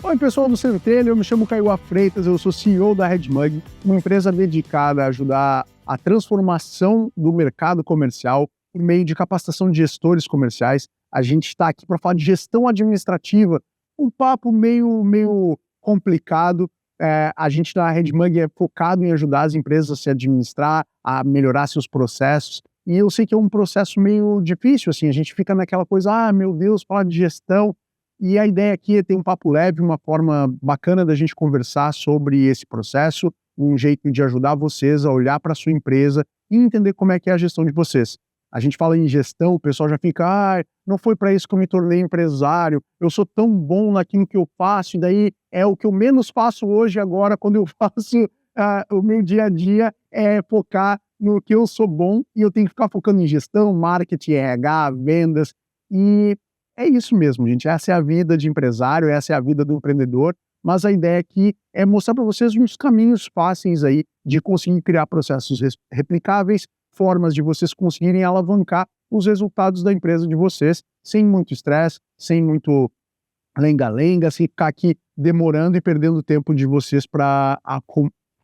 Oi, pessoal do Centelha, eu me chamo Caio Freitas, eu sou CEO da Redmug, uma empresa dedicada a ajudar a transformação do mercado comercial por meio de capacitação de gestores comerciais. A gente está aqui para falar de gestão administrativa, um papo meio complicado. A gente da Redmug é focado em ajudar as empresas a se administrar, a melhorar seus processos. E eu sei que é um processo meio difícil, assim, a gente fica naquela coisa, meu Deus, falar de gestão. E a ideia aqui é ter um papo leve, uma forma bacana da gente conversar sobre esse processo, um jeito de ajudar vocês a olhar para a sua empresa e entender como é que é a gestão de vocês. A gente fala em gestão, o pessoal já fica, não foi para isso que eu me tornei empresário, eu sou tão bom naquilo que eu faço, e daí é o que eu menos faço hoje agora, quando eu faço o meu dia a dia, é focar no que eu sou bom, e eu tenho que ficar focando em gestão, marketing, RH, vendas, e é isso mesmo, gente. Essa é a vida de empresário, essa é a vida do empreendedor, mas a ideia aqui é mostrar para vocês uns caminhos fáceis aí de conseguir criar processos replicáveis, formas de vocês conseguirem alavancar os resultados da empresa de vocês, sem muito estresse, sem muito lenga-lenga, sem ficar aqui demorando e perdendo tempo de vocês para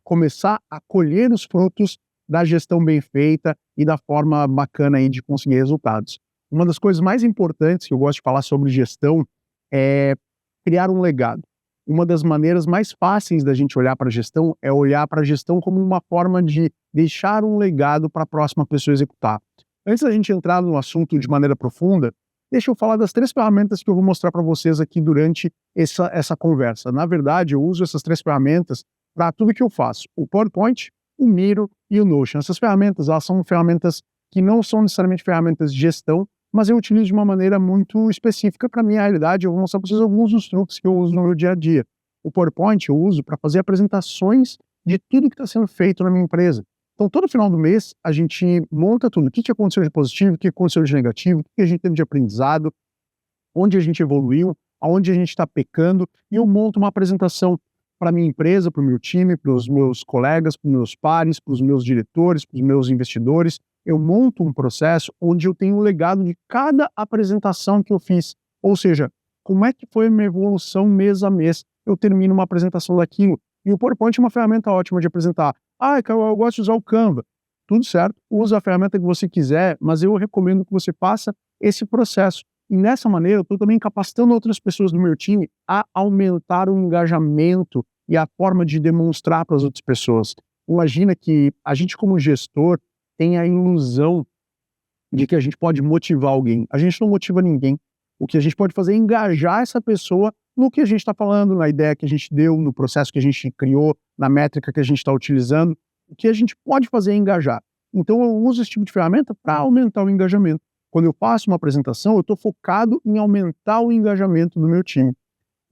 começar a colher os frutos da gestão bem feita e da forma bacana aí de conseguir resultados. Uma das coisas mais importantes que eu gosto de falar sobre gestão é criar um legado. Uma das maneiras mais fáceis da gente olhar para a gestão é olhar para a gestão como uma forma de deixar um legado para a próxima pessoa executar. Antes da gente entrar no assunto de maneira profunda, deixa eu falar das 3 ferramentas que eu vou mostrar para vocês aqui durante essa conversa. Na verdade, eu uso essas 3 ferramentas para tudo que eu faço. O PowerPoint, o Miro e o Notion. Essas ferramentas, elas são ferramentas que não são necessariamente ferramentas de gestão, mas eu utilizo de uma maneira muito específica para a minha realidade. Eu vou mostrar para vocês alguns dos truques que eu uso no meu dia a dia. O PowerPoint eu uso para fazer apresentações de tudo que está sendo feito na minha empresa. Então, todo final do mês, a gente monta tudo. O que aconteceu de positivo, o que aconteceu de negativo, o que a gente teve de aprendizado, onde a gente evoluiu, aonde a gente está pecando, e eu monto uma apresentação para a minha empresa, para o meu time, para os meus colegas, para os meus pares, para os meus diretores, para os meus investidores. Eu monto um processo onde eu tenho um legado de cada apresentação que eu fiz. Ou seja, como é que foi a minha evolução mês a mês? Eu termino uma apresentação daquilo. E o PowerPoint é uma ferramenta ótima de apresentar. Eu gosto de usar o Canva. Tudo certo, usa a ferramenta que você quiser, mas eu recomendo que você faça esse processo. E nessa maneira, eu estou também capacitando outras pessoas do meu time a aumentar o engajamento e a forma de demonstrar para as outras pessoas. Imagina que a gente, como gestor, tem a ilusão de que a gente pode motivar alguém. A gente não motiva ninguém. O que a gente pode fazer é engajar essa pessoa no que a gente está falando, na ideia que a gente deu, no processo que a gente criou, na métrica que a gente está utilizando. O que a gente pode fazer é engajar. Então eu uso esse tipo de ferramenta para aumentar o engajamento. Quando eu faço uma apresentação, eu estou focado em aumentar o engajamento do meu time.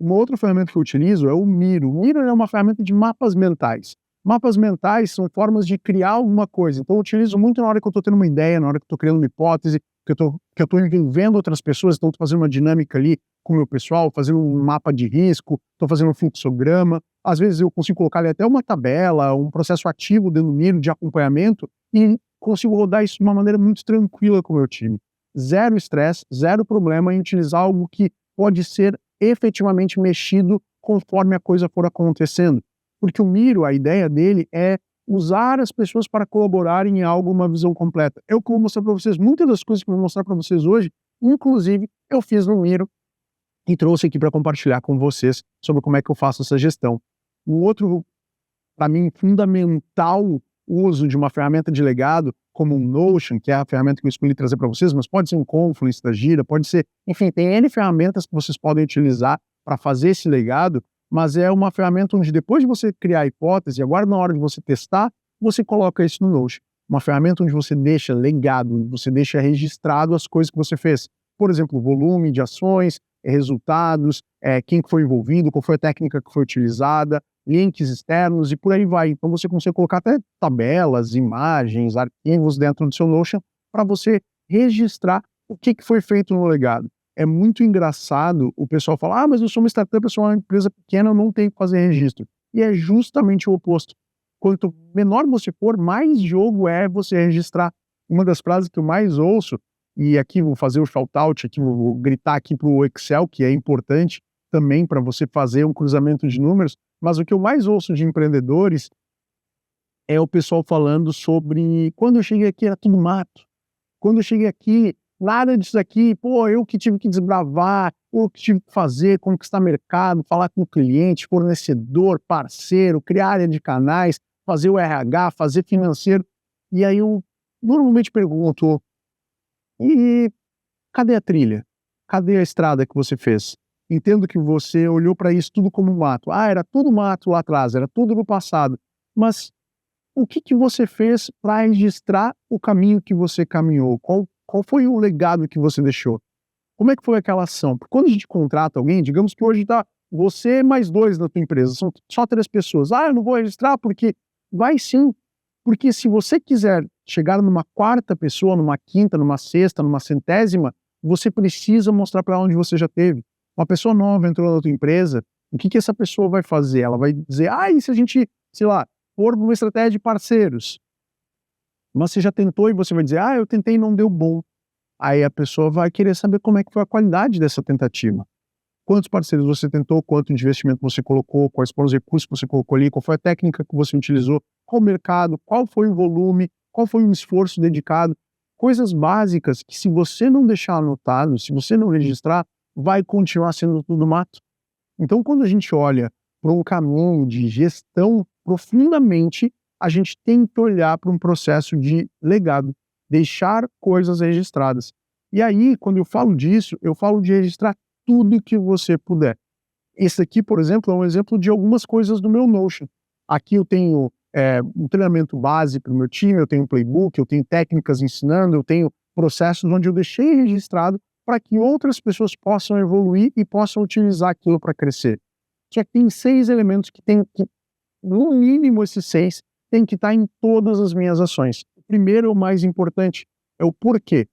Uma outra ferramenta que eu utilizo é o Miro. O Miro é uma ferramenta de mapas mentais. Mapas mentais são formas de criar alguma coisa. Então eu utilizo muito na hora que eu estou tendo uma ideia, na hora que eu estou criando uma hipótese, que eu estou envolvendo outras pessoas, então estou fazendo uma dinâmica ali com o meu pessoal, fazendo um mapa de risco, estou fazendo um fluxograma. Às vezes eu consigo colocar ali até uma tabela, um processo ativo dentro do Miro de acompanhamento e consigo rodar isso de uma maneira muito tranquila com o meu time. Zero estresse, zero problema em utilizar algo que pode ser efetivamente mexido conforme a coisa for acontecendo. Porque o Miro, a ideia dele é usar as pessoas para colaborarem em algo, uma visão completa. Eu vou mostrar para vocês, muitas das coisas que eu vou mostrar para vocês hoje, inclusive, eu fiz no Miro e trouxe aqui para compartilhar com vocês sobre como é que eu faço essa gestão. Um outro, para mim, fundamental uso de uma ferramenta de legado, como um Notion, que é a ferramenta que eu escolhi trazer para vocês, mas pode ser um Confluence da Gira, pode ser, enfim, tem N ferramentas que vocês podem utilizar para fazer esse legado, mas é uma ferramenta onde depois de você criar a hipótese, agora na hora de você testar, você coloca isso no Notion. Uma ferramenta onde você deixa legado, você deixa registrado as coisas que você fez. Por exemplo, volume de ações, resultados, quem foi envolvido, qual foi a técnica que foi utilizada, links externos e por aí vai. Então você consegue colocar até tabelas, imagens, arquivos dentro do seu Notion para você registrar o que foi feito no legado. É muito engraçado o pessoal falar, mas eu sou uma startup, eu sou uma empresa pequena, eu não tenho que fazer registro. E é justamente o oposto. Quanto menor você for, mais jogo é você registrar. Uma das frases que eu mais ouço, e aqui vou fazer o shout-out, aqui vou gritar aqui para o Excel, que é importante, também para você fazer um cruzamento de números, mas o que eu mais ouço de empreendedores é o pessoal falando sobre: "Quando eu cheguei aqui era tudo mato. Quando eu cheguei aqui, nada disso aqui, pô, eu que tive que desbravar, eu que tive que fazer, conquistar mercado, falar com o cliente, fornecedor, parceiro, criar área de canais, fazer o RH, fazer financeiro". E aí eu normalmente pergunto: "E cadê a trilha? Cadê a estrada que você fez?". Entendo que você olhou para isso tudo como mato. Ah, era tudo mato lá atrás, era tudo no passado. Mas o que que você fez para registrar o caminho que você caminhou? Qual foi o legado que você deixou? Como é que foi aquela ação? Porque quando a gente contrata alguém, digamos que hoje tá você mais 2 na tua empresa, são só 3 pessoas. "Ah, eu não vou registrar porque", vai sim, porque se você quiser chegar numa quarta pessoa, numa quinta, numa sexta, numa centésima, você precisa mostrar para ela onde você já teve. Uma pessoa nova entrou na tua empresa, o que que essa pessoa vai fazer? Ela vai dizer: "Ah, e se a gente, sei lá, for numa estratégia de parceiros?". Mas você já tentou e você vai dizer: "Ah, eu tentei e não deu bom". Aí a pessoa vai querer saber como é que foi a qualidade dessa tentativa. Quantos parceiros você tentou, quanto de investimento você colocou, quais foram os recursos que você colocou ali, qual foi a técnica que você utilizou, qual o mercado, qual foi o volume, qual foi o esforço dedicado. Coisas básicas que, se você não deixar anotado, se você não registrar, vai continuar sendo tudo mato. Então, quando a gente olha para um caminho de gestão profundamente, a gente tem que olhar para um processo de legado, deixar coisas registradas. E aí, quando eu falo disso, eu falo de registrar tudo que você puder. Esse aqui, por exemplo, é um exemplo de algumas coisas do meu Notion. Aqui eu tenho um treinamento base para o meu time, eu tenho um playbook, eu tenho técnicas ensinando, eu tenho processos onde eu deixei registrado para que outras pessoas possam evoluir e possam utilizar aquilo para crescer. Só que tem 6 elementos que tem que, no mínimo esses 6, tem que estar em todas as minhas ações. O primeiro, o mais importante, é o porquê.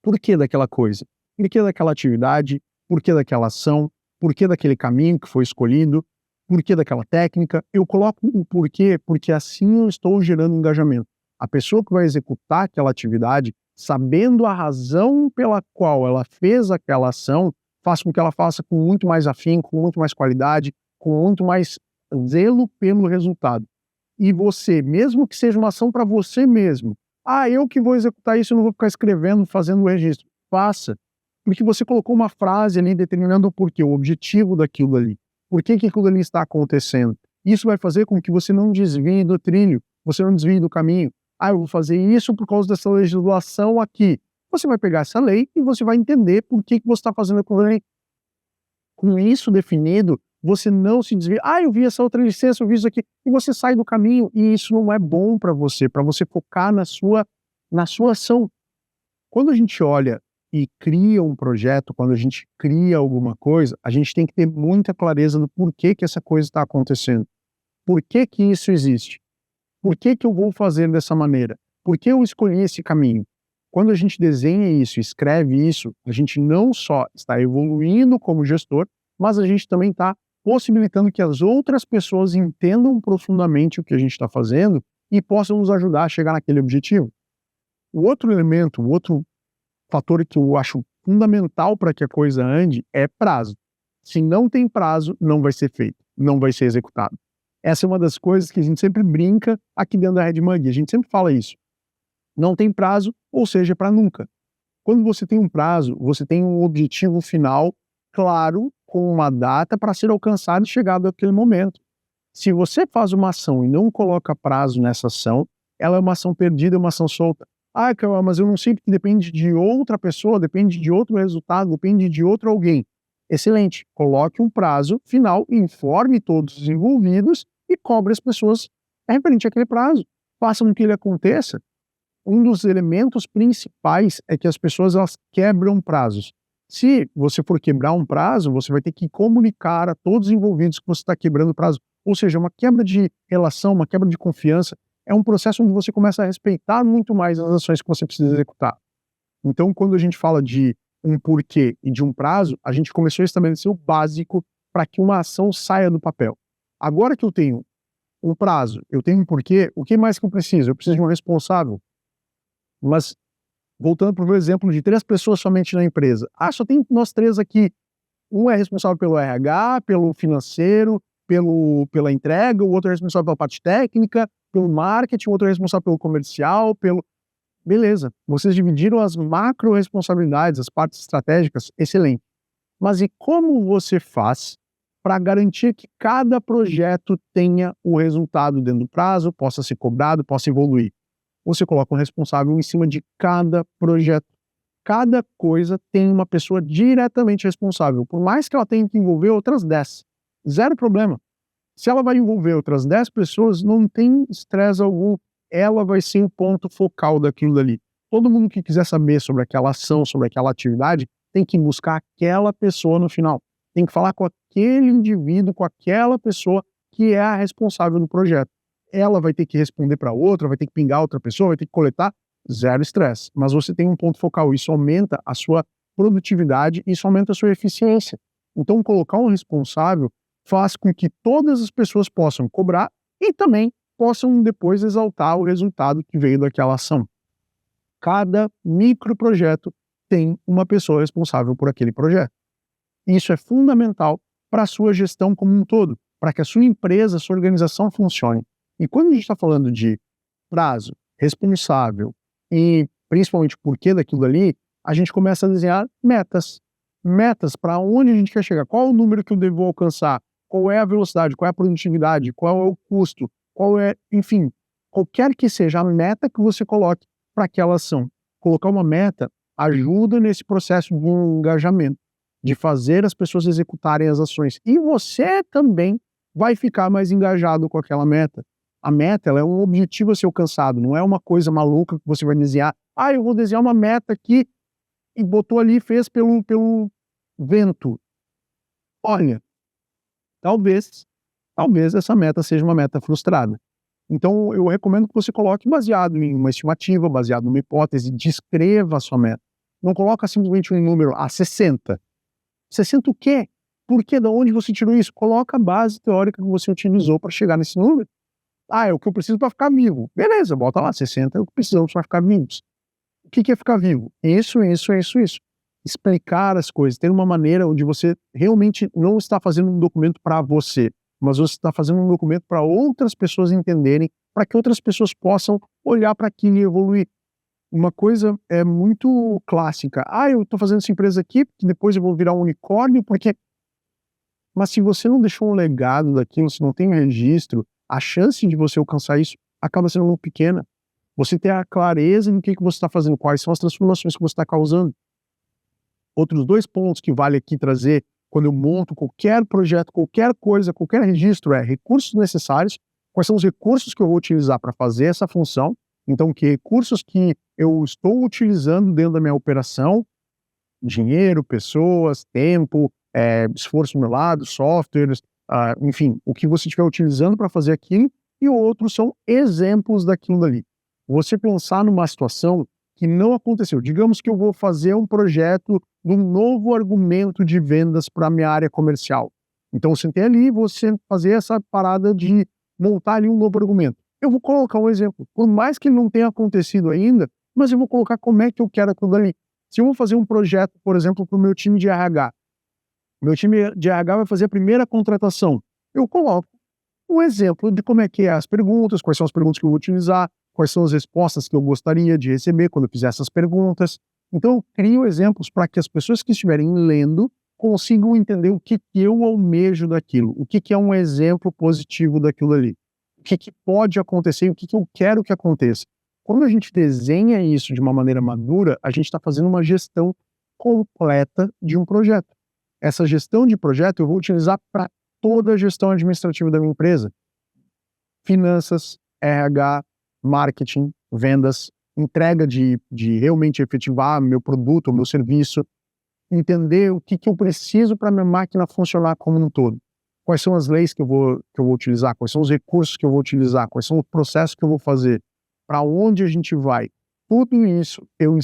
Porquê daquela coisa? Porquê daquela atividade? Porquê daquela ação? Porquê daquele caminho que foi escolhido? Porquê daquela técnica? Eu coloco o porquê, porque assim eu estou gerando engajamento. A pessoa que vai executar aquela atividade, sabendo a razão pela qual ela fez aquela ação, faz com que ela faça com muito mais afinco, com muito mais qualidade, com muito mais zelo pelo resultado. E você, mesmo que seja uma ação para você mesmo, "Ah, eu que vou executar isso, eu não vou ficar escrevendo, fazendo o registro". Faça, porque você colocou uma frase ali determinando o porquê, o objetivo daquilo ali. Por que que aquilo ali está acontecendo? Isso vai fazer com que você não desvie do trilho, você não desvie do caminho. "Ah, eu vou fazer isso por causa dessa legislação aqui". Você vai pegar essa lei e você vai entender por que que você está fazendo aquilo ali. Com isso definido, você não se desvia: "Ah, eu vi essa outra licença, eu vi isso aqui", e você sai do caminho, e isso não é bom para você focar na sua ação. Quando a gente olha e cria um projeto, quando a gente cria alguma coisa, a gente tem que ter muita clareza do porquê que essa coisa está acontecendo. Por que que isso existe? Por que que eu vou fazer dessa maneira? Por que eu escolhi esse caminho? Quando a gente desenha isso, escreve isso, a gente não só está evoluindo como gestor, mas a gente também está possibilitando que as outras pessoas entendam profundamente o que a gente está fazendo e possam nos ajudar a chegar naquele objetivo. O outro elemento, o outro fator que eu acho fundamental para que a coisa ande é prazo. Se não tem prazo, não vai ser feito, não vai ser executado. Essa é uma das coisas que a gente sempre brinca aqui dentro da Redmug, a gente sempre fala isso. Não tem prazo, ou seja, para nunca. Quando você tem um prazo, você tem um objetivo final claro, com uma data para ser alcançado e chegado àquele momento. Se você faz uma ação e não coloca prazo nessa ação, ela é uma ação perdida, é uma ação solta. "Ah, Cauã, mas eu não sei porque depende de outra pessoa, depende de outro resultado, depende de outro alguém". Excelente, coloque um prazo final, informe todos os envolvidos e cobre as pessoas referente àquele prazo. Faça com que ele aconteça. Um dos elementos principais é que as pessoas, elas quebram prazos. Se você for quebrar um prazo, você vai ter que comunicar a todos os envolvidos que você está quebrando o prazo. Ou seja, uma quebra de relação, uma quebra de confiança, é um processo onde você começa a respeitar muito mais as ações que você precisa executar. Então, quando a gente fala de um porquê e de um prazo, a gente começou a estabelecer o básico para que uma ação saia do papel. Agora que eu tenho um prazo, eu tenho um porquê, o que mais que eu preciso? Eu preciso de um responsável. Mas, voltando para o meu exemplo de 3 pessoas somente na empresa. "Ah, só tem nós 3 aqui". Um é responsável pelo RH, pelo financeiro, pela entrega, o outro é responsável pela parte técnica, pelo marketing, o outro é responsável pelo comercial, Beleza, vocês dividiram as macro-responsabilidades, as partes estratégicas, excelente. Mas e como você faz para garantir que cada projeto tenha o resultado dentro do prazo, possa ser cobrado, possa evoluir? Você coloca um responsável em cima de cada projeto. Cada coisa tem uma pessoa diretamente responsável, por mais que ela tenha que envolver outras 10. Zero problema. Se ela vai envolver outras 10 pessoas, não tem estresse algum. Ela vai ser o ponto focal daquilo dali. Todo mundo que quiser saber sobre aquela ação, sobre aquela atividade, tem que buscar aquela pessoa no final. Tem que falar com aquele indivíduo, com aquela pessoa que é a responsável do projeto. Ela vai ter que responder para outra, vai ter que pingar outra pessoa, vai ter que coletar. Zero estresse. Mas você tem um ponto focal. Isso aumenta a sua produtividade, isso aumenta a sua eficiência. Então, colocar um responsável faz com que todas as pessoas possam cobrar e também possam depois exaltar o resultado que veio daquela ação. Cada microprojeto tem uma pessoa responsável por aquele projeto. Isso é fundamental para a sua gestão como um todo, para que a sua empresa, a sua organização funcione. E quando a gente está falando de prazo, responsável e principalmente porquê daquilo ali, a gente começa a desenhar metas. Metas para onde a gente quer chegar, qual é o número que eu devo alcançar, qual é a velocidade, qual é a produtividade, qual é o custo, enfim, qualquer que seja a meta que você coloque para aquela ação. Colocar uma meta ajuda nesse processo de engajamento, de fazer as pessoas executarem as ações. E você também vai ficar mais engajado com aquela meta. A meta, ela é um objetivo a ser alcançado, não é uma coisa maluca que você vai desenhar. Eu vou desenhar uma meta aqui e botou ali, fez pelo vento. Olha, talvez essa meta seja uma meta frustrada. Então, eu recomendo que você coloque baseado em uma estimativa, baseado numa hipótese, descreva a sua meta. Não coloca simplesmente um número, 60. 60 o quê? Por quê? De onde você tirou isso? Coloca a base teórica que você utilizou para chegar nesse número. É o que eu preciso para ficar vivo. Beleza, bota lá, 60 é o que precisamos para ficar vivos. O que é ficar vivo? Isso. Explicar as coisas, ter uma maneira onde você realmente não está fazendo um documento para você, mas você está fazendo um documento para outras pessoas entenderem, para que outras pessoas possam olhar para aquilo e evoluir. Uma coisa é muito clássica. Eu estou fazendo essa empresa aqui, porque depois eu vou virar um unicórnio, porque... Mas se você não deixou um legado daquilo, se não tem um registro, a chance de você alcançar isso acaba sendo muito pequena. Você ter a clareza do que você está fazendo, quais são as transformações que você está causando. Outros 2 pontos que vale aqui trazer quando eu monto qualquer projeto, qualquer coisa, qualquer registro recursos necessários, quais são os recursos que eu vou utilizar para fazer essa função, então que recursos que eu estou utilizando dentro da minha operação, dinheiro, pessoas, tempo, esforço do meu lado, softwares, enfim, o que você estiver utilizando para fazer aquilo, e outros são exemplos daquilo dali. Você pensar numa situação que não aconteceu. Digamos que eu vou fazer um projeto de um novo argumento de vendas para a minha área comercial. Então, você tem ali, você fazer essa parada de montar ali um novo argumento. Eu vou colocar um exemplo. Por mais que ele não tenha acontecido ainda, mas eu vou colocar como é que eu quero aquilo ali. Se eu vou fazer um projeto, por exemplo, para o meu time de RH, meu time de RH vai fazer a primeira contratação, eu coloco um exemplo de como é que é as perguntas, quais são as perguntas que eu vou utilizar, quais são as respostas que eu gostaria de receber quando eu fizer essas perguntas. Então, eu crio exemplos para que as pessoas que estiverem lendo consigam entender o que eu almejo daquilo, o que é um exemplo positivo daquilo ali, o que pode acontecer e o que eu quero que aconteça. Quando a gente desenha isso de uma maneira madura, a gente está fazendo uma gestão completa de um projeto. Essa gestão de projeto eu vou utilizar para toda a gestão administrativa da minha empresa. Finanças, RH, marketing, vendas, entrega de realmente efetivar meu produto, meu serviço, entender o que eu preciso para minha máquina funcionar como um todo. Quais são as leis que eu vou utilizar, quais são os recursos que eu vou utilizar, quais são os processos que eu vou fazer, para onde a gente vai. Tudo isso eu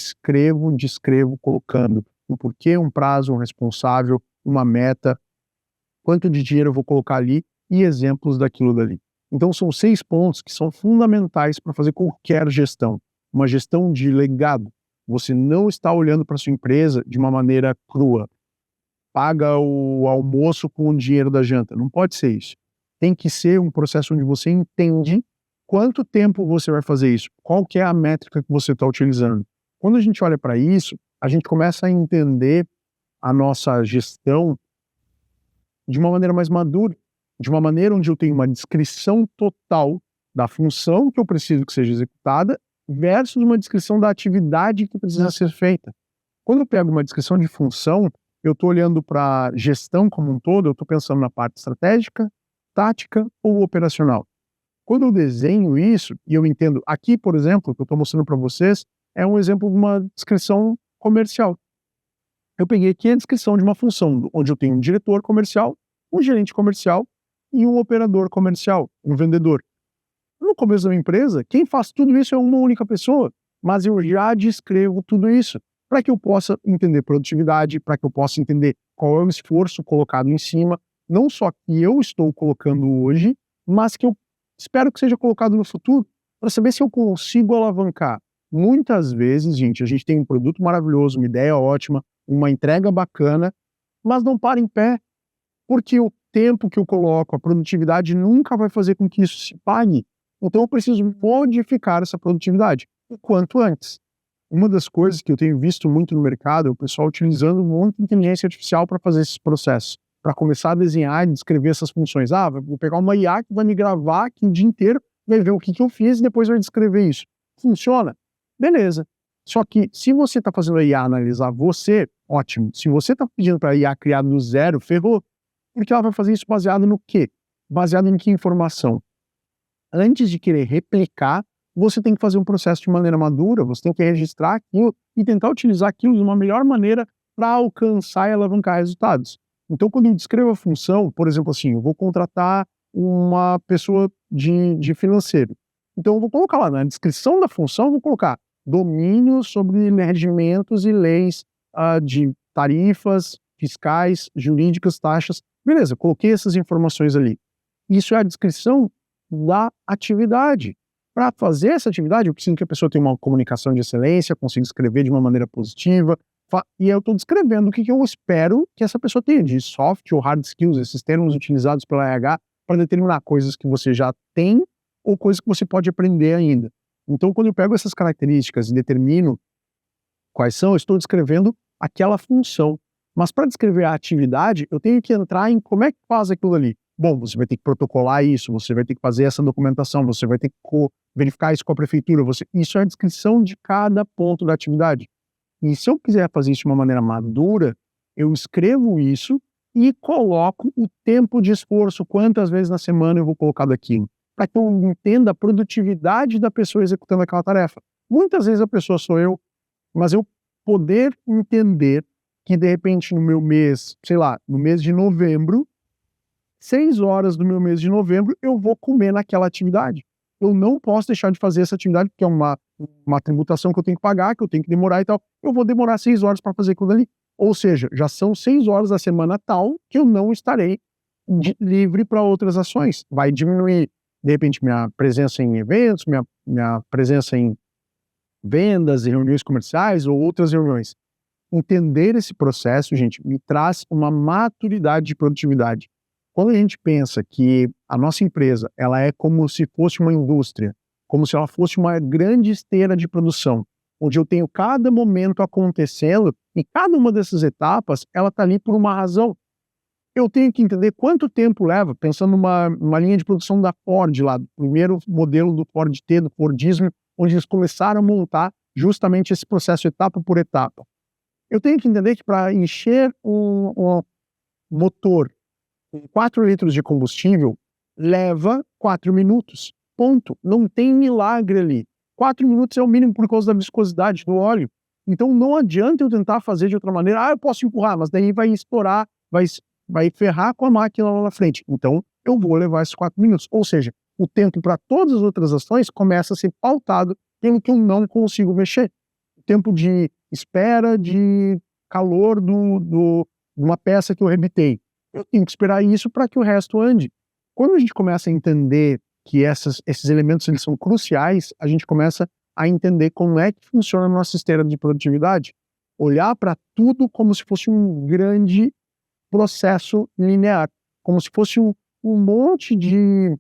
descrevo colocando um porquê, um prazo, um responsável, uma meta, quanto de dinheiro eu vou colocar ali e exemplos daquilo dali. Então são 6 pontos que são fundamentais para fazer qualquer gestão. Uma gestão de legado. Você não está olhando para sua empresa de uma maneira crua. paga o almoço com o dinheiro da janta. Não pode ser isso. Tem que ser um processo onde você entende quanto tempo você vai fazer isso, qual que é a métrica que você está utilizando. Quando a gente olha para isso, a gente começa a entender a nossa gestão de uma maneira mais madura, de uma maneira onde eu tenho uma descrição total da função que eu preciso que seja executada versus uma descrição da atividade que precisa ser feita. Quando eu pego uma descrição de função, eu estou olhando para a gestão como um todo, eu estou pensando na parte estratégica, tática ou operacional. Quando eu desenho isso, e eu entendo, aqui, por exemplo, que eu estou mostrando para vocês, é um exemplo de uma descrição comercial. Eu peguei aqui a descrição de uma função, onde eu tenho um diretor comercial, um gerente comercial e um operador comercial, um vendedor. No começo da minha empresa, quem faz tudo isso é uma única pessoa, mas eu já descrevo tudo isso, para que eu possa entender produtividade, para que eu possa entender qual é o esforço colocado em cima, não só que eu estou colocando hoje, mas que eu espero que seja colocado no futuro, para saber se eu consigo alavancar. Muitas vezes, gente, a gente tem um produto maravilhoso, uma ideia ótima, uma entrega bacana, mas não para em pé, porque o tempo que eu coloco, a produtividade nunca vai fazer com que isso se pague. Então eu preciso modificar essa produtividade o quanto antes. Uma das coisas que eu tenho visto muito no mercado é o pessoal utilizando muita inteligência artificial para fazer esses processos, para começar a desenhar e descrever essas funções. Vou pegar uma IA que vai me gravar aqui o dia inteiro, vai ver o que eu fiz e depois vai descrever isso. Funciona? Beleza. Só que se você está fazendo a IA analisar você, ótimo. Se você está pedindo para a IA criar do zero, ferrou. Porque ela vai fazer isso baseado no quê? Baseado em que informação? Antes de querer replicar, você tem que fazer um processo de maneira madura, você tem que registrar aquilo e tentar utilizar aquilo de uma melhor maneira para alcançar e alavancar resultados. Então, quando eu descrevo a função, por exemplo, assim, eu vou contratar uma pessoa de financeiro. Então, eu vou colocar lá na descrição da função, eu vou colocar domínio sobre regimentos e leis de tarifas fiscais, jurídicas, taxas. Beleza, coloquei essas informações ali. Isso é a descrição da atividade. Para fazer essa atividade, eu preciso que a pessoa tenha uma comunicação de excelência, consiga escrever de uma maneira positiva, e eu estou descrevendo o que eu espero que essa pessoa tenha de soft ou hard skills, esses termos utilizados pela RH para determinar coisas que você já tem ou coisas que você pode aprender ainda. Então, quando eu pego essas características e determino quais são, eu estou descrevendo aquela função. Mas para descrever a atividade, eu tenho que entrar em como é que faz aquilo ali. Bom, você vai ter que protocolar isso, você vai ter que fazer essa documentação, você vai ter que verificar isso com a prefeitura. Isso é a descrição de cada ponto da atividade. E se eu quiser fazer isso de uma maneira madura, eu escrevo isso e coloco o tempo de esforço, quantas vezes na semana eu vou colocar daquilo, para que eu entenda a produtividade da pessoa executando aquela tarefa. Muitas vezes a pessoa sou eu, mas eu poder entender que, de repente, no meu mês, sei lá, no mês de novembro, 6 horas do meu mês de novembro, eu vou comer naquela atividade. Eu não posso deixar de fazer essa atividade, porque é uma tributação que eu tenho que pagar, que eu tenho que demorar e tal. Eu vou demorar 6 horas para fazer aquilo ali. Ou seja, já são 6 horas da semana tal que eu não estarei livre para outras ações. Vai diminuir, de repente, minha presença em eventos, minha presença em vendas, em reuniões comerciais ou outras reuniões. Entender esse processo, gente, me traz uma maturidade de produtividade. Quando a gente pensa que a nossa empresa, ela é como se fosse uma indústria, como se ela fosse uma grande esteira de produção, onde eu tenho cada momento acontecendo e cada uma dessas etapas, ela está ali por uma razão. Eu tenho que entender quanto tempo leva, pensando numa linha de produção da Ford lá, do primeiro modelo do Ford T, do Fordismo, onde eles começaram a montar justamente esse processo etapa por etapa. Eu tenho que entender que para encher um motor com 4 litros de combustível, leva 4 minutos. Ponto. Não tem milagre ali. 4 minutos é o mínimo por causa da viscosidade do óleo. Então não adianta eu tentar fazer de outra maneira. Eu posso empurrar, mas daí vai estourar, vai ferrar com a máquina lá na frente. Então eu vou levar esses 4 minutos. Ou seja, o tempo para todas as outras ações começa a ser pautado pelo que eu não consigo mexer. O tempo de espera, de calor de uma peça que eu rebitei. Eu tenho que esperar isso para que o resto ande. Quando a gente começa a entender que esses elementos eles são cruciais, a gente começa a entender como é que funciona a nossa esteira de produtividade. Olhar para tudo como se fosse um grande processo linear, como se fosse um monte de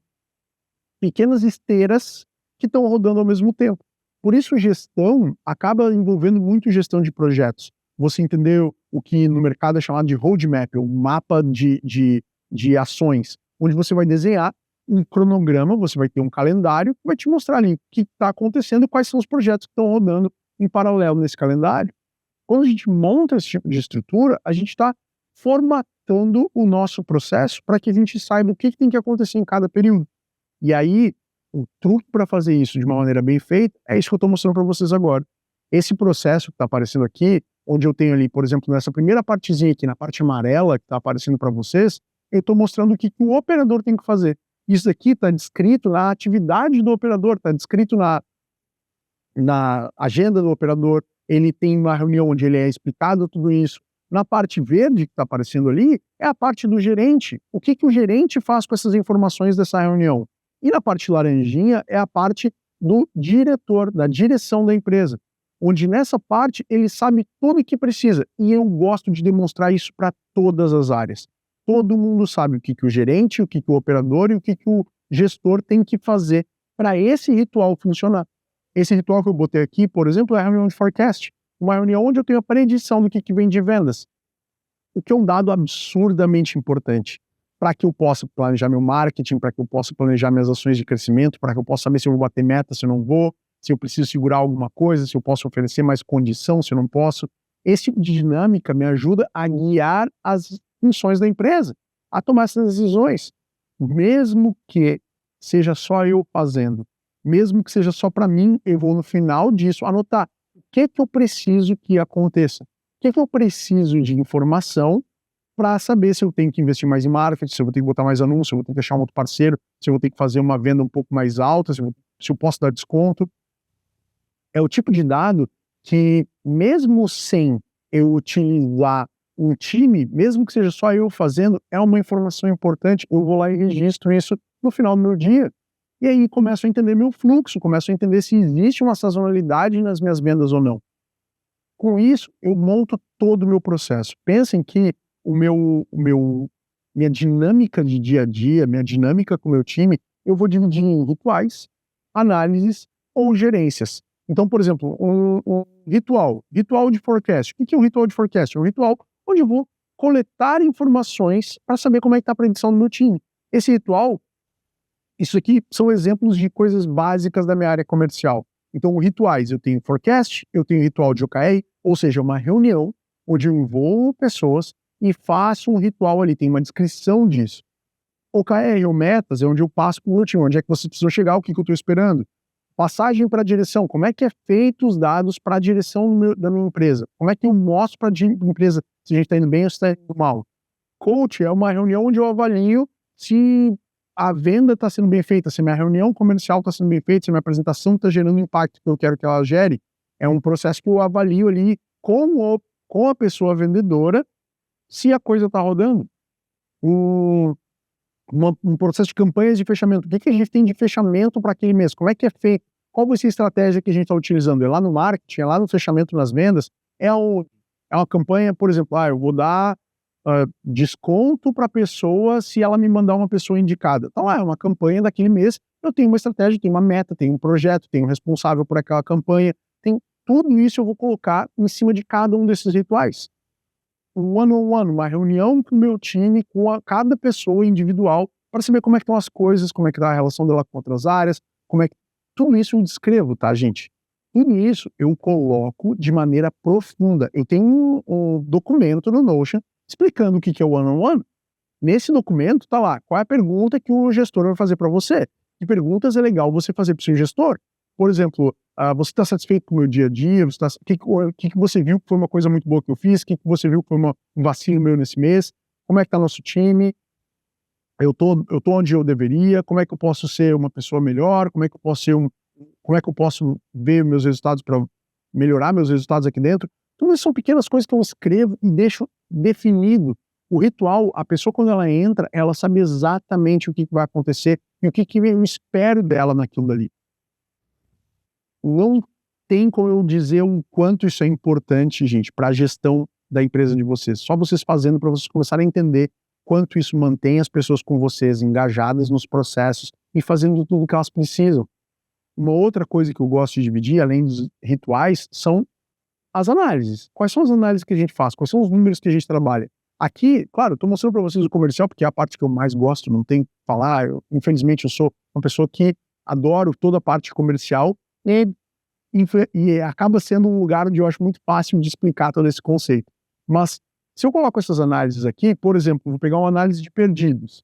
pequenas esteiras que estão rodando ao mesmo tempo. Por isso, gestão acaba envolvendo muito gestão de projetos. Você entendeu o que no mercado é chamado de roadmap, um mapa de ações, onde você vai desenhar um cronograma, você vai ter um calendário que vai te mostrar ali o que está acontecendo e quais são os projetos que estão rodando em paralelo nesse calendário. Quando a gente monta esse tipo de estrutura, a gente está formatando o nosso processo para que a gente saiba o que tem que acontecer em cada período. E aí, o truque para fazer isso de uma maneira bem feita é isso que eu estou mostrando para vocês agora. Esse processo que está aparecendo aqui, onde eu tenho ali, por exemplo, nessa primeira partezinha aqui, na parte amarela que está aparecendo para vocês, eu estou mostrando o que o operador tem que fazer. Isso aqui está descrito na atividade do operador, está descrito na agenda do operador, ele tem uma reunião onde ele é explicado tudo isso. Na parte verde que está aparecendo ali, é a parte do gerente. O que o gerente faz com essas informações dessa reunião? E na parte laranjinha é a parte do diretor, da direção da empresa, onde nessa parte ele sabe tudo o que precisa. E eu gosto de demonstrar isso para todas as áreas. Todo mundo sabe o que o gerente, o que o operador e o que o gestor tem que fazer para esse ritual funcionar. Esse ritual que eu botei aqui, por exemplo, é a reunião de forecast. Uma reunião onde eu tenho a predição do que vem de vendas. O que é um dado absurdamente importante para que eu possa planejar meu marketing, para que eu possa planejar minhas ações de crescimento, para que eu possa saber se eu vou bater meta, se eu não vou, se eu preciso segurar alguma coisa, se eu posso oferecer mais condição, se eu não posso. Esse tipo de dinâmica me ajuda a guiar as funções da empresa, a tomar essas decisões, mesmo que seja só eu fazendo, mesmo que seja só para mim, eu vou no final disso anotar o que eu preciso que aconteça, o que eu preciso de informação para saber se eu tenho que investir mais em marketing, se eu vou ter que botar mais anúncio, se eu vou ter que achar um outro parceiro, se eu vou ter que fazer uma venda um pouco mais alta, se eu posso dar desconto. É o tipo de dado que, mesmo sem eu utilizar um time, mesmo que seja só eu fazendo, é uma informação importante, eu vou lá e registro isso no final do meu dia. E aí começo a entender meu fluxo, começo a entender se existe uma sazonalidade nas minhas vendas ou não. Com isso, eu monto todo o meu processo. Pensem que minha dinâmica de dia a dia, minha dinâmica com o meu time, eu vou dividir em rituais, análises ou gerências. Então, por exemplo, um ritual de forecast. O que é um ritual de forecast? É um ritual onde eu vou coletar informações para saber como é que está a predição do meu time. Esse ritual, isso aqui são exemplos de coisas básicas da minha área comercial. Então, rituais, eu tenho forecast, eu tenho ritual de OKR, ou seja, uma reunião onde eu envolvo pessoas e faço um ritual ali, tem uma descrição disso. OKR ou metas é onde eu passo para o meu time, onde é que você precisa chegar, o que eu estou esperando. Passagem para a direção, como é que é feito os dados para a direção da minha empresa? Como é que eu mostro para a empresa se a gente está indo bem ou se está indo mal? Coach é uma reunião onde eu avalio se a venda está sendo bem feita, se minha reunião comercial está sendo bem feita, se minha apresentação está gerando o impacto que eu quero que ela gere. É um processo que eu avalio ali com a pessoa vendedora se a coisa está rodando. Um processo de campanhas de fechamento. O que a gente tem de fechamento para aquele mês? Como é que é feito? Qual vai ser a estratégia que a gente está utilizando? É lá no marketing? É lá no fechamento nas vendas? É uma campanha, por exemplo, eu vou dar desconto para a pessoa se ela me mandar uma pessoa indicada. Então, é uma campanha daquele mês, eu tenho uma estratégia, tenho uma meta, tenho um projeto, tenho um responsável por aquela campanha, tudo isso eu vou colocar em cima de cada um desses rituais. Um one-on-one, uma reunião com o meu time, com cada pessoa individual, para saber como é que estão as coisas, como é que está a relação dela com outras áreas, tudo isso eu descrevo, tá, gente? Tudo isso eu coloco de maneira profunda. Eu tenho um documento no Notion explicando o que é o one-on-one. Nesse documento tá lá, qual é a pergunta que o gestor vai fazer para você? Que perguntas é legal você fazer para o seu gestor? Por exemplo, você está satisfeito com o meu dia a dia? O que você viu que foi uma coisa muito boa que eu fiz? O que você viu que foi um vacilo meu nesse mês? Como é que está nosso time? Eu tô onde eu deveria? Como é que eu posso ser uma pessoa melhor? Como é que eu posso ver meus resultados para melhorar meus resultados aqui dentro? Tudo isso são pequenas coisas que eu escrevo e deixo definido. O ritual, a pessoa quando ela entra, ela sabe exatamente o que vai acontecer e o que eu espero dela naquilo dali. Não tem como eu dizer o quanto isso é importante, gente, para a gestão da empresa de vocês. Só vocês fazendo para vocês começarem a entender quanto isso mantém as pessoas com vocês engajadas nos processos e fazendo tudo o que elas precisam. Uma outra coisa que eu gosto de dividir, além dos rituais, são as análises. Quais são as análises que a gente faz? Quais são os números que a gente trabalha? Aqui, claro, estou mostrando para vocês o comercial, porque é a parte que eu mais gosto, não tem o que falar. Infelizmente, eu sou uma pessoa que adoro toda a parte comercial e acaba sendo um lugar onde eu acho muito fácil de explicar todo esse conceito. Mas, se eu coloco essas análises aqui, por exemplo, vou pegar uma análise de perdidos.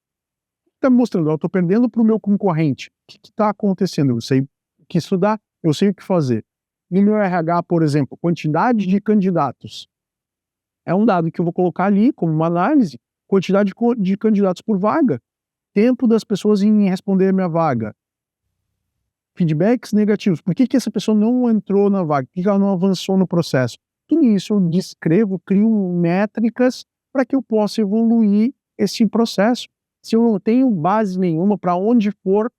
Está me mostrando, eu estou perdendo para o meu concorrente. O que está acontecendo? Eu sei o que estudar, eu sei o que fazer. No meu RH, por exemplo, quantidade de candidatos. É um dado que eu vou colocar ali como uma análise. Quantidade de candidatos por vaga. Tempo das pessoas em responder a minha vaga. Feedbacks negativos. Por que essa pessoa não entrou na vaga? Por que ela não avançou no processo? Tudo isso eu descrevo, crio métricas para que eu possa evoluir esse processo. Se eu não tenho base nenhuma para onde for,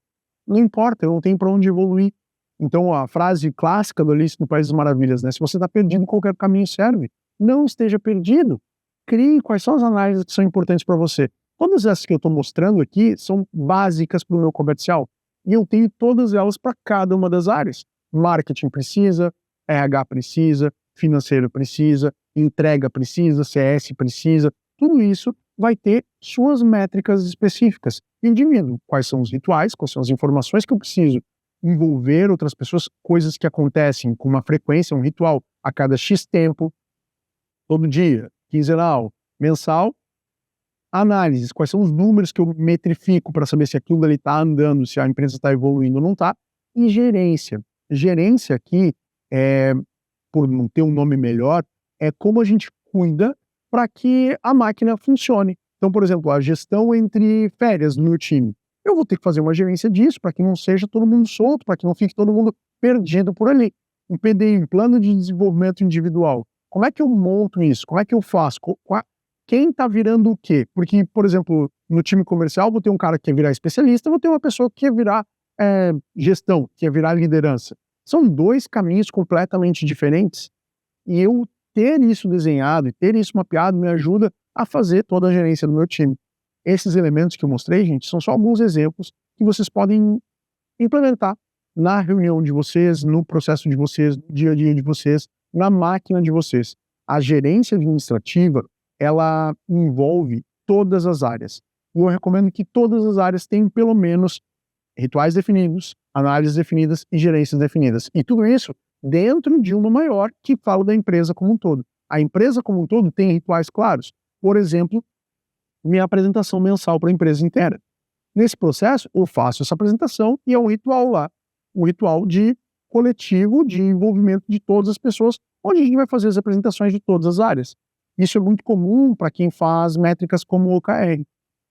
não importa, eu não tenho para onde evoluir. Então, a frase clássica do Alice no País das Maravilhas, né? Se você está perdido, qualquer caminho serve. Não esteja perdido. Crie quais são as análises que são importantes para você. Todas essas que eu estou mostrando aqui são básicas para o meu comercial. E eu tenho todas elas para cada uma das áreas. Marketing precisa, RH precisa, financeiro precisa, entrega precisa, CS precisa. Tudo isso vai ter suas métricas específicas. Indivíduo, quais são os rituais, quais são as informações que eu preciso envolver outras pessoas, coisas que acontecem com uma frequência, um ritual a cada X tempo, todo dia, quinzenal, mensal. Análises, quais são os números que eu metrifico para saber se aquilo ali está andando, se a empresa está evoluindo ou não está. E gerência. Gerência aqui, por não ter um nome melhor, é como a gente cuida para que a máquina funcione. Então, por exemplo, a gestão entre férias no meu time. Eu vou ter que fazer uma gerência disso para que não seja todo mundo solto, para que não fique todo mundo perdido por ali. Um PDI, um plano de desenvolvimento individual. Como é que eu monto isso? Como é que eu faço? Quem está virando o quê? Porque, por exemplo, no time comercial, vou ter um cara que quer virar especialista, vou ter uma pessoa que quer virar gestão, que quer virar liderança. São dois caminhos completamente diferentes. E eu ter isso desenhado e ter isso mapeado me ajuda a fazer toda a gerência do meu time. Esses elementos que eu mostrei, gente, são só alguns exemplos que vocês podem implementar na reunião de vocês, no processo de vocês, no dia a dia de vocês, na máquina de vocês. A gerência administrativa, ela envolve todas as áreas. E eu recomendo que todas as áreas tenham pelo menos rituais definidos, análises definidas e gerências definidas. E tudo isso dentro de uma maior que fala da empresa como um todo. A empresa como um todo tem rituais claros. Por exemplo, minha apresentação mensal para a empresa inteira. Nesse processo, eu faço essa apresentação e é um ritual lá, um ritual de coletivo, de envolvimento de todas as pessoas, onde a gente vai fazer as apresentações de todas as áreas. Isso é muito comum para quem faz métricas como o OKR.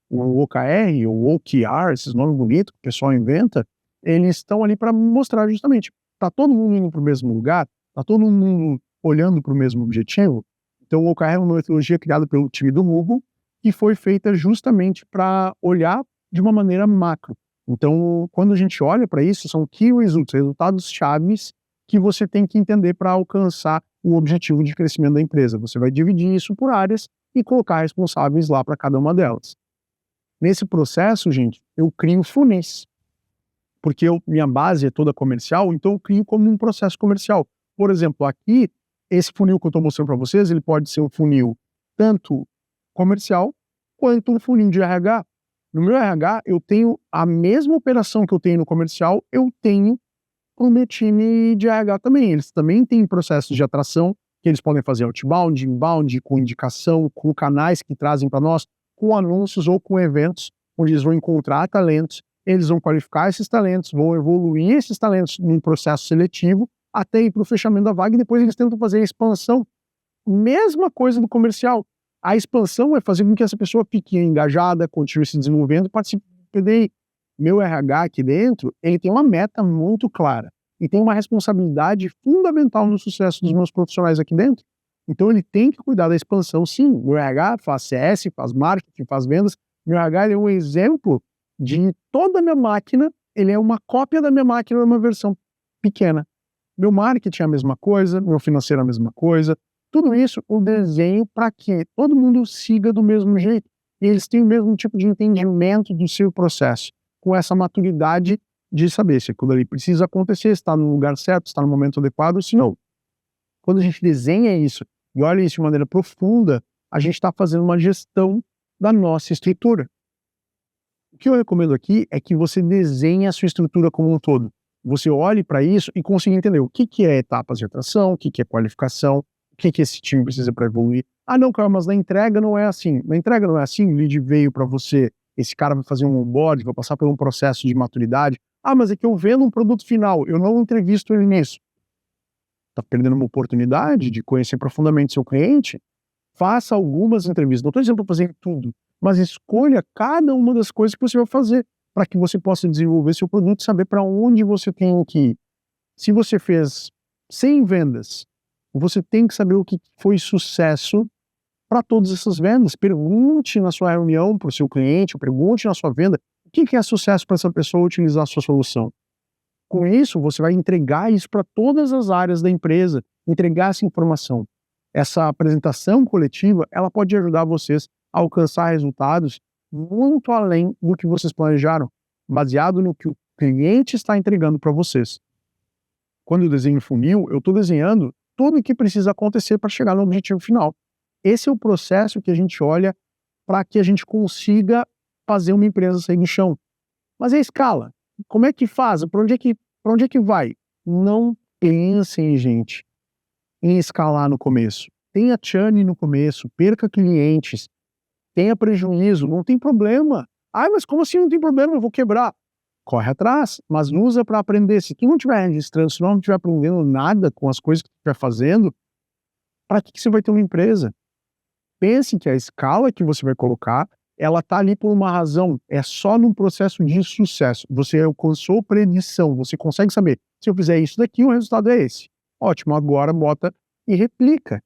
O OKR, ou OKR, esses nomes bonitos que o pessoal inventa, eles estão ali para mostrar justamente, está todo mundo indo para o mesmo lugar, está todo mundo olhando para o mesmo objetivo. Então o OKR é uma metodologia criada pelo time do Google, que foi feita justamente para olhar de uma maneira macro. Então, quando a gente olha para isso, são key results, resultados chaves que você tem que entender para alcançar o objetivo de crescimento da empresa. Você vai dividir isso por áreas e colocar responsáveis lá para cada uma delas. Nesse processo, gente, eu crio funis, porque minha base é toda comercial, então eu crio como um processo comercial. Por exemplo, aqui, esse funil que eu estou mostrando para vocês, ele pode ser um funil tanto comercial quanto um funil de RH. No meu RH, eu tenho a mesma operação que eu tenho no comercial, eu tenho para o meu time de RH também. Eles também têm processos de atração que eles podem fazer outbound, inbound, com indicação, com canais que trazem para nós, com anúncios ou com eventos, onde eles vão encontrar talentos, eles vão qualificar esses talentos, vão evoluir esses talentos num processo seletivo, até ir para o fechamento da vaga, e depois eles tentam fazer a expansão. Mesma coisa do comercial. A expansão é fazer com que essa pessoa fique engajada, continue se desenvolvendo e participe do PDI. Meu RH aqui dentro, ele tem uma meta muito clara e tem uma responsabilidade fundamental no sucesso dos meus profissionais aqui dentro. Então ele tem que cuidar da expansão, sim. Meu RH faz CS, faz marketing, faz vendas. Meu RH é um exemplo de toda a minha máquina, ele é uma cópia da minha máquina, uma versão pequena. Meu marketing é a mesma coisa, meu financeiro é a mesma coisa, Tudo isso eu desenho para que todo mundo siga do mesmo jeito e eles tenham o mesmo tipo de entendimento do seu processo, com essa maturidade de saber se aquilo ali precisa acontecer, se está no lugar certo, se está no momento adequado, se não. Quando a gente desenha isso e olha isso de maneira profunda, a gente está fazendo uma gestão da nossa estrutura. O que eu recomendo aqui é que você desenhe a sua estrutura como um todo. Você olhe para isso e consiga entender o que é etapas de atração, o que é qualificação, o que esse time precisa para evoluir. Ah, não, cara, mas na entrega não é assim. Na entrega não é assim, o lead veio para você, esse cara vai fazer um onboard, vai passar por um processo de maturidade. Ah, mas é que eu vendo um produto final, eu não entrevisto ele nisso. Está perdendo uma oportunidade de conhecer profundamente seu cliente? Faça algumas entrevistas. Não estou dizendo para fazer tudo, mas escolha cada uma das coisas que você vai fazer para que você possa desenvolver seu produto e saber para onde você tem que ir. Se você fez 100 vendas, você tem que saber o que foi sucesso para todas essas vendas. Pergunte na sua reunião para o seu cliente, pergunte na sua venda, o que é sucesso para essa pessoa utilizar a sua solução. Com isso, você vai entregar isso para todas as áreas da empresa, entregar essa informação. Essa apresentação coletiva, ela pode ajudar vocês a alcançar resultados muito além do que vocês planejaram, baseado no que o cliente está entregando para vocês. Quando eu desenho funil, eu estou desenhando tudo o que precisa acontecer para chegar no objetivo final. Esse é o processo que a gente olha para que a gente consiga fazer uma empresa sair do chão. Mas é a escala. Como é que faz? Para onde é que vai? Não pensem, gente, em escalar no começo. Tenha churn no começo, perca clientes, tenha prejuízo, não tem problema. Ah, mas como assim não tem problema? Eu vou quebrar. Corre atrás, mas usa para aprender. Se tu não estiver registrando, se tu não estiver aprendendo nada com as coisas que tu estiver fazendo, para que você vai ter uma empresa? Pense que a escala que você vai colocar, ela está ali por uma razão, é só num processo de sucesso. Você alcançou predição, você consegue saber, se eu fizer isso daqui, o resultado é esse. Ótimo, agora bota e replica.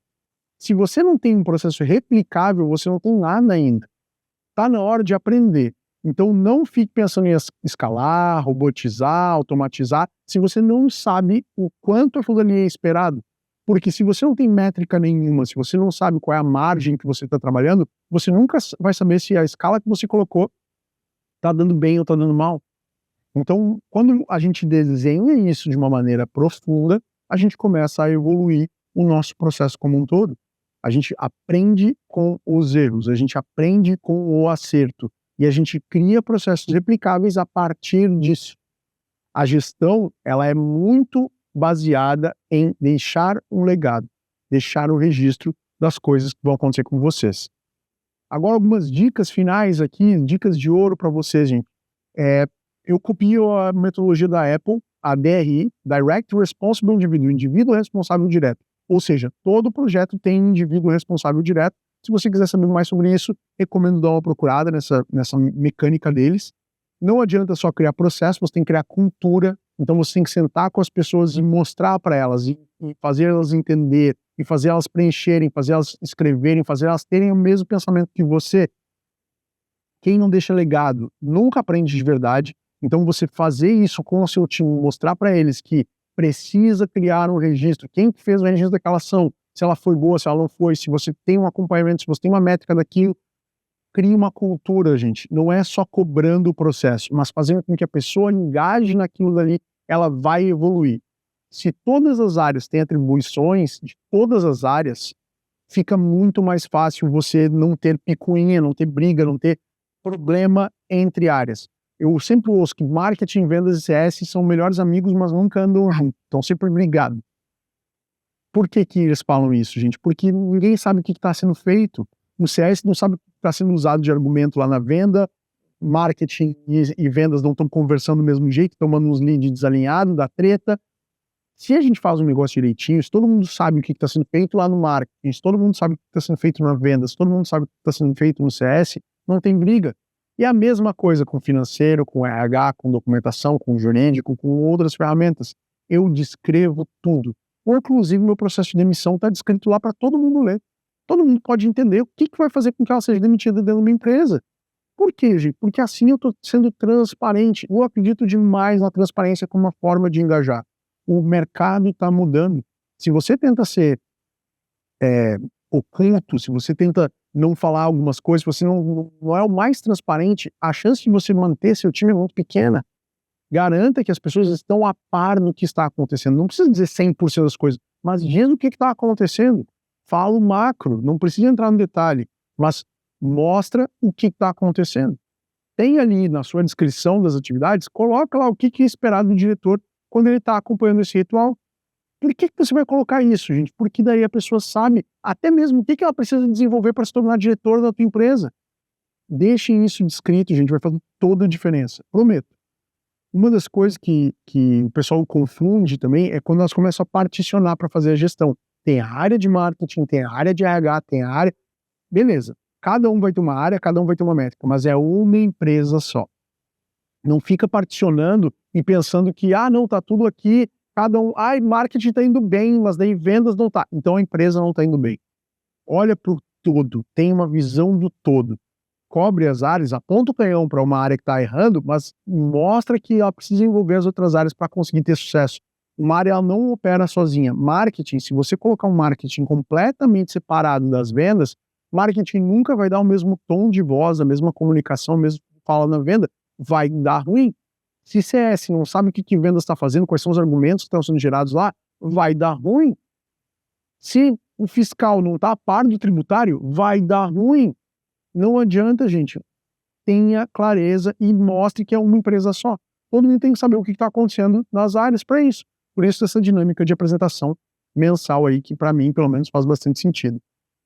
Se você não tem um processo replicável, você não tem nada ainda. Está na hora de aprender. Então não fique pensando em escalar, robotizar, automatizar, se você não sabe o quanto aquilo ali é esperado. Porque se você não tem métrica nenhuma, se você não sabe qual é a margem que você está trabalhando, você nunca vai saber se a escala que você colocou está dando bem ou está dando mal. Então, quando a gente desenha isso de uma maneira profunda, a gente começa a evoluir o nosso processo como um todo. A gente aprende com os erros, a gente aprende com o acerto e a gente cria processos replicáveis a partir disso. A gestão, ela é muito baseada em deixar um legado, deixar um registro das coisas que vão acontecer com vocês. Agora, algumas dicas finais aqui, dicas de ouro para vocês, gente. Eu copio a metodologia da Apple, a DRI, Direct Responsible Individual, indivíduo responsável direto. Ou seja, todo projeto tem indivíduo responsável direto. Se você quiser saber mais sobre isso, recomendo dar uma procurada nessa mecânica deles. Não adianta só criar processo, você tem que criar cultura. Então você tem que sentar com as pessoas e mostrar para elas, e fazer elas entender, e fazer elas preencherem, fazer elas escreverem, fazer elas terem o mesmo pensamento que você. Quem não deixa legado nunca aprende de verdade. Então você fazer isso com o seu time, mostrar para eles que precisa criar um registro, quem fez o registro daquela ação, se ela foi boa, se ela não foi, se você tem um acompanhamento, se você tem uma métrica daquilo, cria uma cultura, gente. Não é só cobrando o processo, mas fazendo com que a pessoa engaje naquilo dali, ela vai evoluir. Se todas as áreas têm atribuições de todas as áreas, fica muito mais fácil você não ter picuinha, não ter briga, não ter problema entre áreas. Eu sempre ouço que marketing, vendas e CS são melhores amigos, mas nunca andam juntos, estão sempre brigados. Por que eles falam isso, gente? Porque ninguém sabe o que está sendo feito. O CS não sabe o que está sendo usado de argumento lá na venda, marketing e vendas não estão conversando do mesmo jeito, tomando uns leads desalinhados, da treta. Se a gente faz um negócio direitinho, se todo mundo sabe o que está sendo feito lá no marketing, se todo mundo sabe o que está sendo feito na venda, se todo mundo sabe o que está sendo feito no CS, não tem briga. E a mesma coisa com financeiro, com RH, com documentação, com jurídico, com outras ferramentas. Eu descrevo tudo. Ou, inclusive, meu processo de demissão está descrito lá para todo mundo ler. Todo mundo pode entender o que vai fazer com que ela seja demitida dentro de uma empresa. Por quê, gente? Porque assim eu estou sendo transparente. Eu acredito demais na transparência como uma forma de engajar. O mercado está mudando. Se você tenta ser oculto, se você tenta não falar algumas coisas, se você não é o mais transparente, a chance de você manter seu time é muito pequena. Garanta que as pessoas estão a par do que está acontecendo. Não precisa dizer 100% das coisas, mas diz o que está acontecendo. Fala o macro, não precisa entrar no detalhe, mas mostra o que está acontecendo. Tem ali na sua descrição das atividades, coloca lá o que é esperado do diretor quando ele está acompanhando esse ritual. Por que você vai colocar isso, gente? Porque daí a pessoa sabe até mesmo o que ela precisa desenvolver para se tornar diretor da tua empresa. Deixem isso descrito, gente, vai fazer toda a diferença. Prometo. Uma das coisas que o pessoal confunde também é quando elas começam a particionar para fazer a gestão. Tem a área de marketing, tem a área de RH, tem a área... Beleza. Cada um vai ter uma área, cada um vai ter uma métrica, mas é uma empresa só. Não fica particionando e pensando que, não, tá tudo aqui, cada um, marketing tá indo bem, mas daí vendas não tá. Então a empresa não tá indo bem. Olha pro todo, tem uma visão do todo. Cobre as áreas, aponta o canhão para uma área que está errando, mas mostra que ela precisa envolver as outras áreas para conseguir ter sucesso. Uma área ela não opera sozinha. Marketing, se você colocar um marketing completamente separado das vendas, marketing nunca vai dar o mesmo tom de voz, a mesma comunicação, a mesma fala na venda, vai dar ruim. Se CS não sabe o que vendas está fazendo, quais são os argumentos que estão sendo gerados lá, vai dar ruim. Se o fiscal não está a par do tributário, vai dar ruim. Não adianta, gente. Tenha clareza e mostre que é uma empresa só. Todo mundo tem que saber o que está acontecendo nas áreas para isso. Por isso essa dinâmica de apresentação mensal aí, que para mim, pelo menos, faz bastante sentido.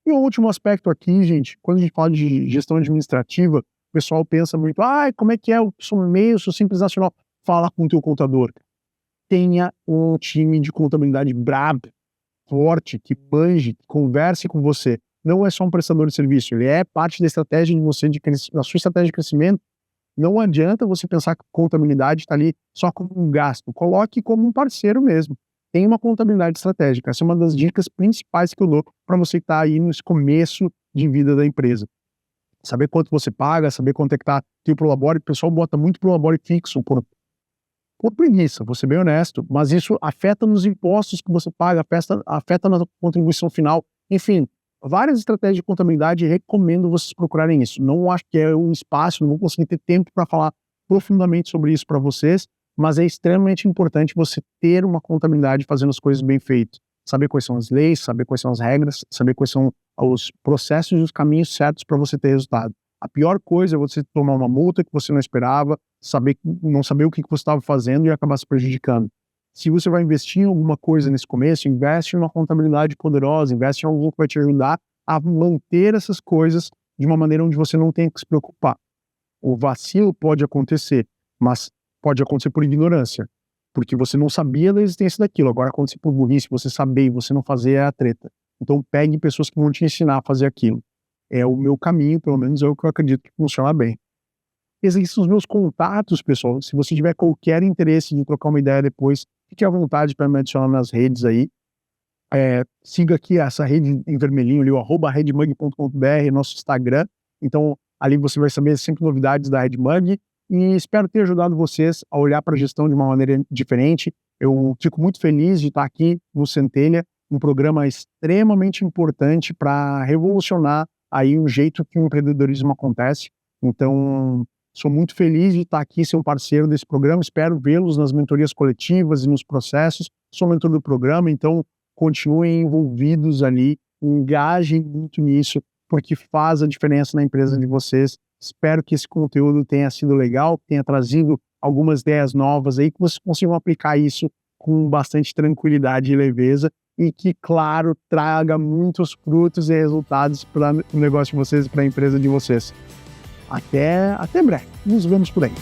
E o último aspecto aqui, gente, quando a gente fala de gestão administrativa, o pessoal pensa muito, como é que é? Eu sou meio, sou simples nacional. Fala com o teu contador. Tenha um time de contabilidade brabo, forte, que manje, que converse com você. Não é só um prestador de serviço, ele é parte da estratégia de você, da sua estratégia de crescimento. Não adianta você pensar que contabilidade está ali só como um gasto. Coloque como um parceiro mesmo. Tem uma contabilidade estratégica. Essa é uma das dicas principais que eu dou para você que está aí nesse começo de vida da empresa. Saber quanto você paga, saber quanto é que está o Prolabore. O pessoal bota muito Prolabore fixo por preguiça, vou ser bem honesto, mas isso afeta nos impostos que você paga, afeta na contribuição final. Enfim, várias estratégias de contabilidade, recomendo vocês procurarem isso. Não acho que é um espaço, não vou conseguir ter tempo para falar profundamente sobre isso para vocês, mas é extremamente importante você ter uma contabilidade fazendo as coisas bem feitas. Saber quais são as leis, saber quais são as regras, saber quais são os processos e os caminhos certos para você ter resultado. A pior coisa é você tomar uma multa que você não esperava, não saber o que você estava fazendo e acabar se prejudicando. Se você vai investir em alguma coisa nesse começo, investe em uma contabilidade poderosa, investe em algo que vai te ajudar a manter essas coisas de uma maneira onde você não tem que se preocupar. O vacilo pode acontecer, mas pode acontecer por ignorância, porque você não sabia da existência daquilo. Agora, acontecer por burrice, você saber e você não fazer é a treta. Então, pegue pessoas que vão te ensinar a fazer aquilo. É o meu caminho, pelo menos é o que eu acredito que funciona bem. Esses são os meus contatos, pessoal. Se você tiver qualquer interesse de trocar uma ideia depois, fique à vontade para me adicionar nas redes aí. Siga aqui essa rede em vermelhinho ali, o @redmug.com.br, nosso Instagram. Então, ali você vai saber sempre novidades da Redmug e espero ter ajudado vocês a olhar para a gestão de uma maneira diferente. Eu fico muito feliz de estar aqui no Centelha, um programa extremamente importante para revolucionar aí o jeito que o empreendedorismo acontece. Então, sou muito feliz de estar aqui, ser um parceiro desse programa. Espero vê-los nas mentorias coletivas e nos processos. Sou mentor do programa, então continuem envolvidos ali, engajem muito nisso, porque faz a diferença na empresa de vocês. Espero que esse conteúdo tenha sido legal, tenha trazido algumas ideias novas aí, que vocês consigam aplicar isso com bastante tranquilidade e leveza e que, claro, traga muitos frutos e resultados para o negócio de vocês e para a empresa de vocês. Até breve. Nos vemos por aí.